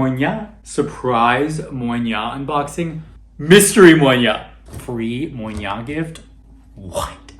Moynat surprise Moynat unboxing, mystery Moynat, free Moynat gift. What?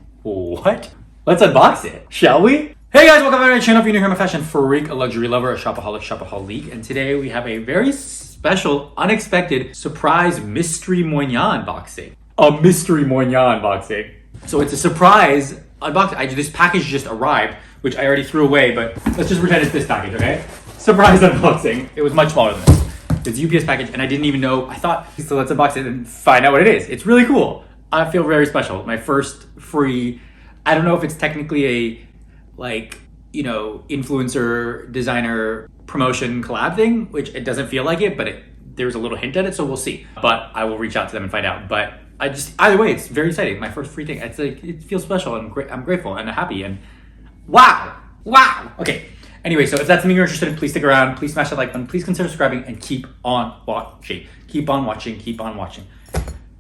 Let's unbox it, shall we? Hey guys, welcome back to my channel. If you're new here, I'm a fashion freak, a luxury lover, a shopaholic, and today we have a very special, unexpected, surprise mystery Moynat unboxing. A mystery Moynat unboxing. So it's a surprise unboxing. This package just arrived, which I already threw away, but let's just pretend it's this package, okay? Surprise unboxing. It was much smaller than this. It's a UPS package, and I didn't even know. I thought, so let's unbox it and find out what it is. It's really cool. I feel very special. My first free, I don't know if it's technically a, influencer, designer, promotion collab thing, which it doesn't feel like it, but there's a little hint at it, so we'll see. But I will reach out to them and find out. But either way, it's very exciting. My first free thing. It's like, it feels special, and I'm grateful and happy, and wow. Okay. Anyway, so if that's something you're interested in, please stick around. Please smash that like button. Please consider subscribing and keep on watching. Keep on watching.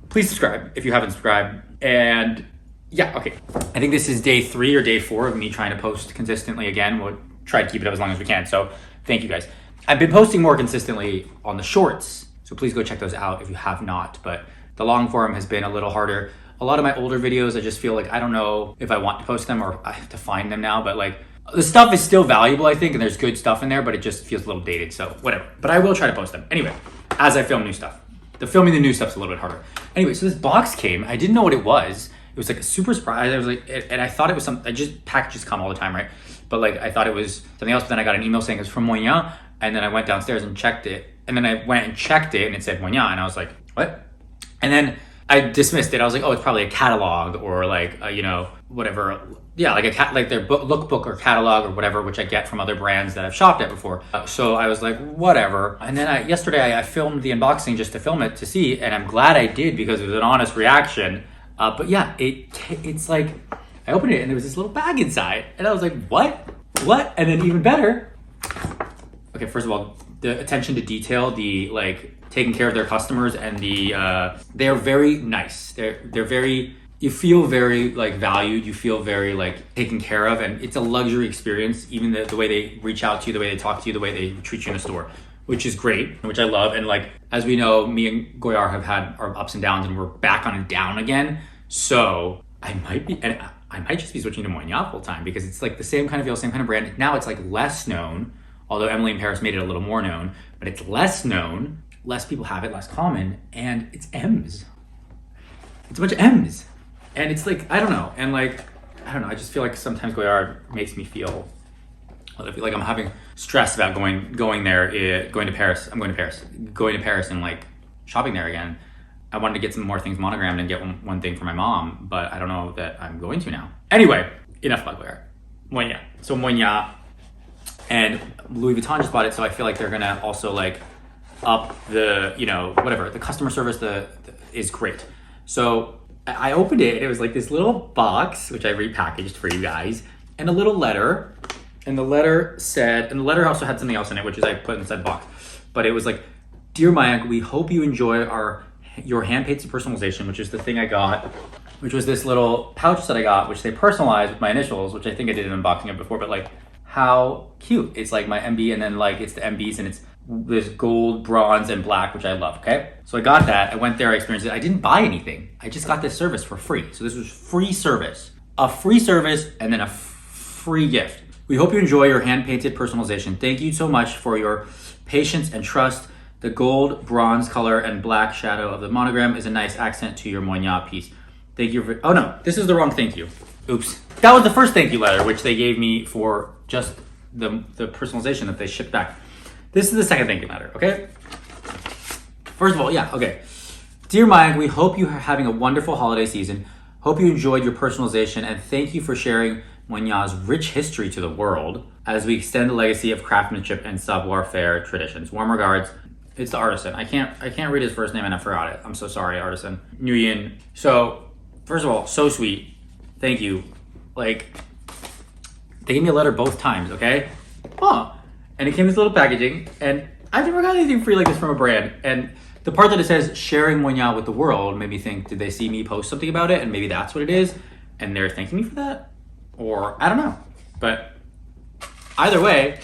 Please subscribe if you haven't subscribed. And yeah, okay. I think this is day 3 or day 4 of me trying to post consistently again. We'll try to keep it up as long as we can. So thank you guys. I've been posting more consistently on the shorts, so please go check those out if you have not. But the long form has been a little harder. A lot of my older videos, I just feel like I don't know if I want to post them or I have to find them now, but the stuff is still valuable, I think, and there's good stuff in there, but it just feels a little dated, so whatever. But I will try to post them. Anyway, as I film new stuff. Filming the new stuff's a little bit harder. Anyway, so this box came. I didn't know what it was. It was like a super surprise. I was like, and I thought it was packages come all the time, right? But I thought it was something else, but then I got an email saying it was from Moynat, and then I went downstairs and checked it, and then I went and checked it, and it said Moynat, and I was like, what? And then I dismissed it. I was like, oh, it's probably a catalog or whatever. Yeah, like their lookbook or catalog or whatever, which I get from other brands that I've shopped at before. So I was like, whatever. And then yesterday I filmed the unboxing just to film it to see, and I'm glad I did because it was an honest reaction. But yeah, it's like, I opened it and there was this little bag inside, and I was like, what? And then even better. Okay, first of all, the attention to detail, the taking care of their customers, and they're very nice. They're very, you feel very valued, you feel very taken care of, and it's a luxury experience. Even the way they reach out to you, the way they talk to you, the way they treat you in the store, which is great, which I love. And as we know, me and Goyard have had our ups and downs, and we're back on and down again. So I might just be switching to Moynat full time, because it's the same kind of feel, same kind of brand. Now it's less known, although Emily in Paris made it a little more known, but it's less known. Less people have it, less common, and it's M's. It's a bunch of M's. And it's I don't know. And I don't know, I just feel like sometimes Goyard makes me feel like I'm having stress about going to Paris. I'm going to Paris. Going to Paris and shopping there again. I wanted to get some more things monogrammed and get one thing for my mom, but I don't know that I'm going to now. Anyway, enough about Goyard. Moynat. So Moynat and Louis Vuitton just bought it, so I feel like they're gonna also up the, the customer service is great. So I opened it, and it was this little box, which I repackaged for you guys, and a little letter. And the letter said, and the letter also had something else in it, which is I put inside the box. But it was Dear Maya, we hope you enjoy your hand-painted personalization, which is the thing I got, which was this little pouch that I got, which they personalized with my initials, which I think I did an unboxing of before, but how cute. It's my MB, and then it's the MBs, and it's this gold, bronze, and black, which I love, okay? So I got that, I went there, I experienced it. I didn't buy anything. I just got this service for free. So this was free service. A free service, and then a free gift. We hope you enjoy your hand-painted personalization. Thank you so much for your patience and trust. The gold, bronze color, and black shadow of the monogram is a nice accent to your Moynat piece. Thank you for, oh no, this is the wrong thank you. Oops. That was the first thank you letter, which they gave me for just the personalization that they shipped back. This is the second thank you letter, okay? First of all, yeah, okay. Dear Maya, we hope you are having a wonderful holiday season. Hope you enjoyed your personalization, and thank you for sharing Moynat's rich history to the world as we extend the legacy of craftsmanship and savoir-faire traditions. Warm regards. It's the artisan. I can't read his first name, and I forgot it. I'm so sorry, artisan. Nguyen. So, first of all, so sweet. Thank you. They gave me a letter both times, okay? Huh. And it came in this little packaging, and I've never got anything free like this from a brand. And the part that it says sharing Moynat with the world made me think, did they see me post something about it, and maybe that's what it is, and they're thanking me for that? Or I don't know. But either way,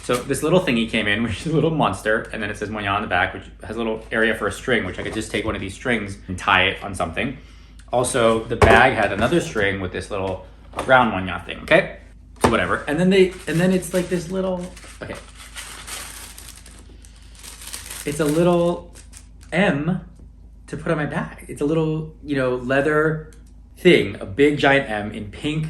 So this little thingy came in, which is a little monster, and then it says Moynat on the back, which has a little area for a string, which I could just take one of these strings and tie it on something. Also, the bag had another string with this little round Moynat thing, okay? So whatever. And then it's like this little, okay. It's a little M to put on my bag. It's a little, you know, leather thing, a big giant M in pink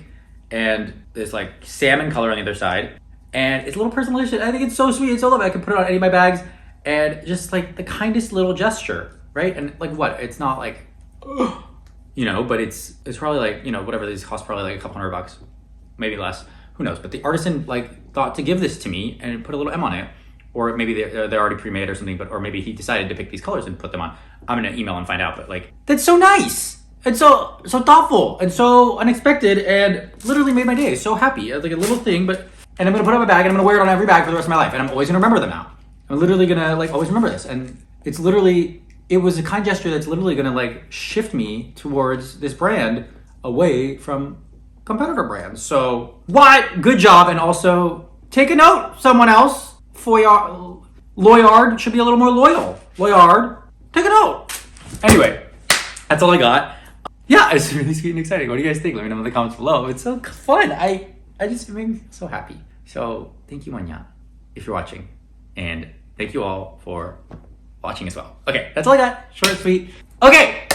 and this like salmon color on the other side. And it's a little personalization. I think it's so sweet. It's so lovely. I can put it on any of my bags and just like the kindest little gesture, right? And like what? It's not like, you know, but it's probably like, you know, whatever, these cost probably like a couple $100, maybe less, who knows? But the artisan like thought to give this to me and put a little M on it. Or maybe they're already pre-made or something, or maybe he decided to pick these colors and put them on. I'm gonna email and find out, but like, that's so nice. And so thoughtful and so unexpected and literally made my day. So happy. Like a little thing, and I'm gonna put it on my bag and I'm gonna wear it on every bag for the rest of my life. And I'm always gonna remember them now. I'm literally gonna like always remember this. And it was a kind gesture that's literally gonna like shift me towards this brand away from competitor brands. So what? Good job. And also take a note, someone else. Goyard should be a little more loyal. Goyard, take a note. Anyway, that's all I got. Yeah, it's really sweet and exciting. What do you guys think? Let me know in the comments below. It's so fun. I just, it made me feel so happy. So thank you, Moynat, if you're watching. And thank you all for watching as well. Okay, that's all I got. Short and sweet. Okay,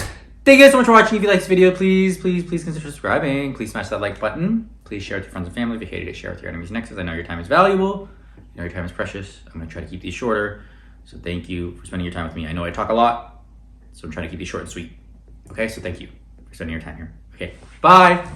thank you guys so much for watching. If you like this video, please consider subscribing. Please smash that like button. Please share it with your friends and family. If you hated it, share it with your enemies next, because I know your time is valuable. You know your time is precious. I'm gonna try to keep these shorter. So thank you for spending your time with me. I know I talk a lot, so I'm trying to keep these short and sweet. Okay, so thank you for spending your time here. Okay, bye.